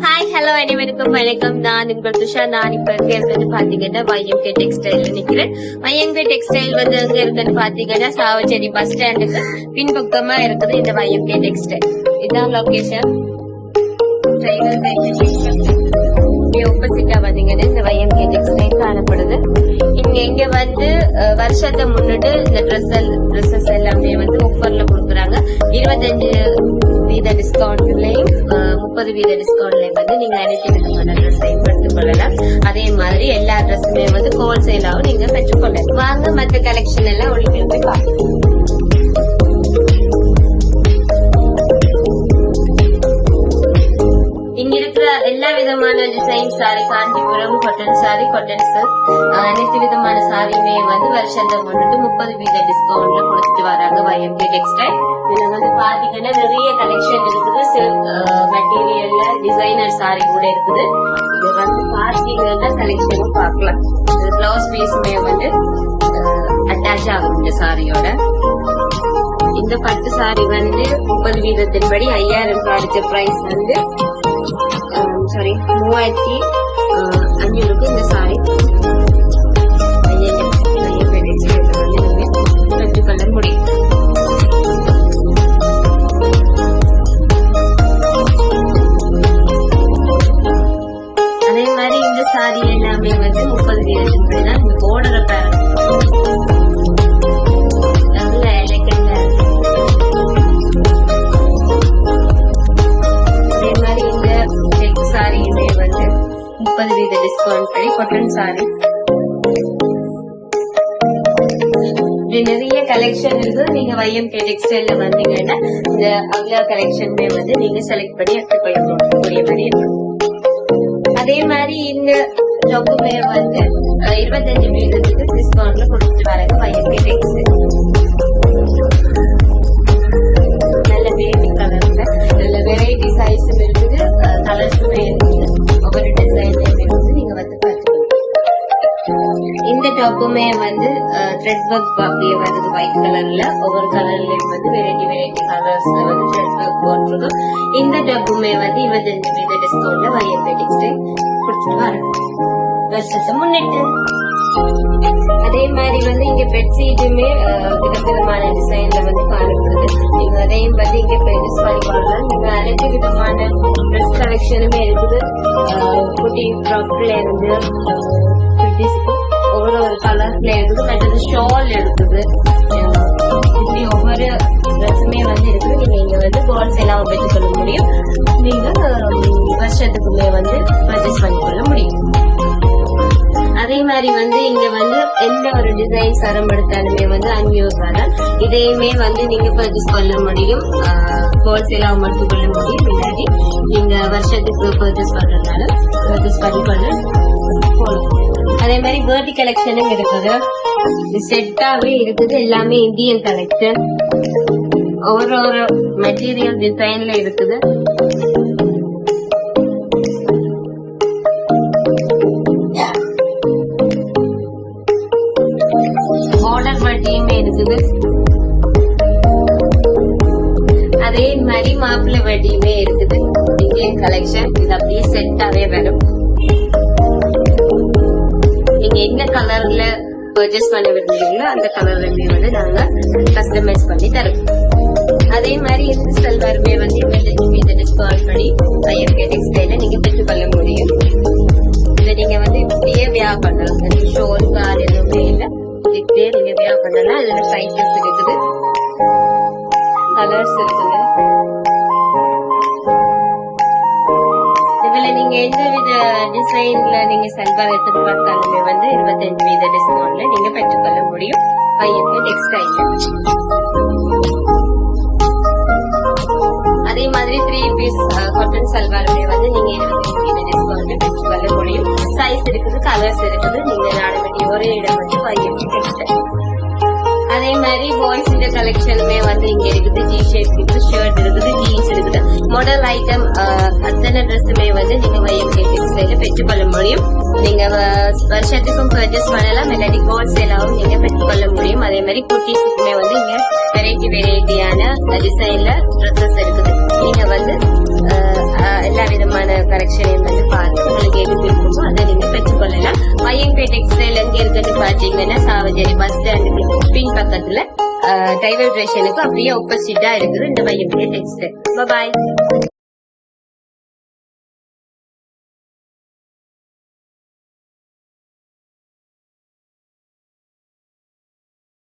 Hi hello அனைவருக்கும் வணக்கம். நான் உங்கள் துஷா. நான் இப்ப எங்க இருக்குன்னு பாத்தீங்கன்னா YMK டெக்ஸ்டைல் நிக்கிறேன். YMK டெக்ஸ்டைல் வந்து எங்க இருக்குன்னு பாத்தீங்கன்னா சாவச்சேரி பஸ் ஸ்டாண்டுக்கு பின்பக்கமா இருக்குது இந்த YMK டெக்ஸ்டைல். இதான் லொகேஷன். ஆப்போசிட்டா பாத்தீங்கன்னா இந்த YMK டெக்ஸ்டைல் காணப்படுது. இங்க வந்து வருஷத்தை முன்னிட்டு இந்த ட்ரெஸ்ஸஸ் எல்லாமே வந்து ஆஃபர்ல கொடுக்குறாங்க. 25% டிஸ்கவுண்ட்லயும் 30% டிஸ்கவுண்ட்லயும் வந்து நீங்க அனைத்து விதமான ட்ரெஸ்ஸையும் எடுத்துக் கொள்ளலாம். அதே மாதிரி எல்லா ட்ரெஸ்ஸுமே வந்து ஹோல்சேலாவும் நீங்க பெற்றுக்கொள்ளலாம். வாங்க மற்ற கலெக்ஷன் எல்லாம் ஒளிக்கு போய் பார்க்கலாம். இங்க இருக்கிற எல்லா விதமான design sorry, Kanchipuram cotton sorry, cotton silk, அனைத்து விதமான சாரியுமே வந்து வருஷத்தை முன்னிட்டு 30% டிஸ்கவுண்ட்ல கொடுத்துட்டு வராங்க YMK டெக்ஸ்டைல். இதுல வந்து பாத்தீங்கன்னா நிறைய கலெக்ஷன் இருக்குது. சில்க் மெட்டீரியல்ல டிசைனர் சாரி கூட இருக்குது. இது வந்து பாத்தீங்கன்னா கலெக்ஷனும் பார்க்கலாம். பிளவுஸ் பீஸுமே வந்து அட்டாச் ஆகும் இந்த சாரியோட. இந்த பட்டு சாரி வந்து 30% படி 5000 அடிச்ச பிரைஸ் வந்து 3500 இந்த சாரி பெற்றுக்கொள்ள முடியும். அதே மாதிரி இந்த சாரி எல்லாமே வந்து 30% தான். இந்த போர்டரை பாருங்க, டிஸ்கவுண்ட் படி காட்டன் சாரி. நிறைய கலெக்ஷன் இருக்கு. நீங்க YMK டெக்ஸ்டைல்ல வந்தீங்கன்னா இந்த அவ்வளோ கலெக்ஷனுமே வந்து நீங்க செலக்ட் பண்ணி எடுத்துக்கொள்ளக்கூடிய மாதிரி இருக்கும். அதே மாதிரி இந்த டாப்புமே வந்து 25% டிஸ்கவுண்ட்ல கொடுத்துட்டு வராங்க YMK டெக்ஸ்டைல். நல்ல பேபி கலர்ல நல்ல வெரைட்டி சைஸும் இருக்குது, கலர்ஸுமே இருக்குது. ஒவ்வொரு டிசைன்லயுமே வந்து நீங்க வந்து பார்த்துக்கலாம். இந்த டாப்புமே வந்து த்ரெட் ஒர்க் அப்படியே வருது ஒயிட் கலர்ல. ஒவ்வொரு கலர்லயும் வந்து வெரைட்டி கலர்ஸ்ல வந்து த்ரெட் ஒர்க் போட்டிருக்கும். இந்த டாப்புமே வந்து 25% டிஸ்கவுண்ட்ல YMK டெக்ஸ்டைல் கொடுத்துட்டு வராங்க வருஷத்தை முன்னிட்டு. அதே மாதிரி வந்து இங்க பெட்ஷீட்டுமே விதவிதமான டிசைன்ல வந்து காணப்படுது. நீங்க அதையும் வந்து இங்க பர்ச்சேஸ் பண்ணிக்கொள்ளலாம். நீங்க அனைத்து விதமான ட்ரெஸ் கலெக்ஷனுமே இருக்குது. குட்டி ஃப்ராக்ல இருந்து ஒவ்வொரு கலர்ல இருக்குது. மற்றது ஷால் இருக்குது. இப்படி ஒவ்வொரு ட்ரெஸ்ஸுமே வந்து இருக்குது. நீங்க இங்க வந்து ஹோல்சேலாக பெற்றுக்கொள்ள முடியும். நீங்க வருஷத்துக்குமே வந்து பர்ச்சேஸ் பண்ணிக்கொள்ள முடியும். அதே மாதிரி வந்து இங்க வந்து எந்த ஒரு டிசைன் சரம் எடுத்தாலுமே வந்து 500 தான். இதையுமே வந்து நீங்க பர்ச்சேஸ் பண்ண முடியும். ஹோல்சேலா மட்டும் கொள்ள முடியும். இல்லாட்டி நீங்க வருஷத்துக்கு பர்ச்சேஸ் பண்றதுனால பர்ச்சேஸ் பண்ணிக்கொள்ள போகலாம். அதே மாதிரி வேர்ட்டி கலெக்ஷனும் இருக்குது. செட்டாவே இருக்குது. எல்லாமே இந்தியன் கலெக்ஷன். ஒரு மெட்டீரியல் டிசைன்ல இருக்குது. இருக்குது. அதே மாதிரி மாப்பிள்ளை வட்டியுமே இருக்குது. Indian collection. இது அப்படியே செட்டாவே வரும். நீங்க என்ன கலர்ல பர்ச்சேஸ் பண்ண விரும்புறீங்களோ அந்த கலர்லயுமே வந்து நாங்க கஸ்டமைஸ் பண்ணி தரோம். அதே மாதிரி இந்த சல்வாருமே வந்து 25% டிஸ்கவுண்ட் பண்ணி YMK டெக்ஸ்டைல நீங்க பெற்றுக்கொள்ள முடியும். இதை நீங்க வந்து இப்படியே வியாபாரம் பண்ணலாம். ஷோல் கார் எதுவுமே இல்லை. இப்படியே நீங்க வியாபாரம் பண்ணலாம். இதுல சைஸஸ் இருக்குது, கலர்ஸ் இருக்குது. இதுல நீங்க எந்த வித டிசைன்ல நீங்க சல்வார் எடுத்து பார்த்தாலுமே வந்து 25% டிஸ்கவுண்ட்ல நீங்க பெற்றுக்கொள்ள முடியும் YMK டெக்ஸ்டைல். அதே மாதிரி 3 பீஸ் காட்டன் சல்வாருமே வந்து நீங்க 25% டிஸ்கவுண்ட்ல பெற்றுக்கொள்ள முடியும். சைஸ் இருக்குது, கலர்ஸ் இருக்குது. நீங்க நாட வேண்டிய ஒரே இடம் வந்து YMK டெக்ஸ்டைல். அதே மாதிரி பாய்ஸ் இந்த கலெக்ஷனுமே வந்து இங்க இருக்குது. ஜி ஷேப் இருக்குது, ஷர்ட் இருக்குது, ஜீன்ஸ் இருக்குது. மாடல் ஐட்டம் அத்தனை ட்ரெஸ்ஸுமே வந்து நீங்க YMK டெக்ஸ்டைல பெற்றுக்கொள்ள முடியும். நீங்க வருஷத்துக்கும் பர்ச்சேஸ் பண்ணலாம். இல்லாட்டி ஹோல்சேலாவும் நீங்க பெற்றுக்கொள்ள முடியும். அதே மாதிரி குட்டீஸுக்குமே வந்து இங்க வெரைட்டியான டிசைன்ல ட்ரெஸ்ஸஸ் இருக்குது. நீங்க வந்து எல்லா விதமான கலெக்ஷனையும் வந்து பார்த்து உங்களுக்கு எது விருப்பமோ அதை நீங்க பெற்றுக்கொள்ளலாம். மையன்பே டெக்ஸ்டைல் எங்க இருக்குன்னு பாத்தீங்கன்னா சாவச்சேரி பஸ் ஸ்டாண்டுக்கு பின் பக்கத்துல ரயில்வே ஸ்டேஷனுக்கு அப்படியே ஆப்போசிட்டா இருக்குது இந்த மையன்பே டெக்ஸ்டைல். பாய்.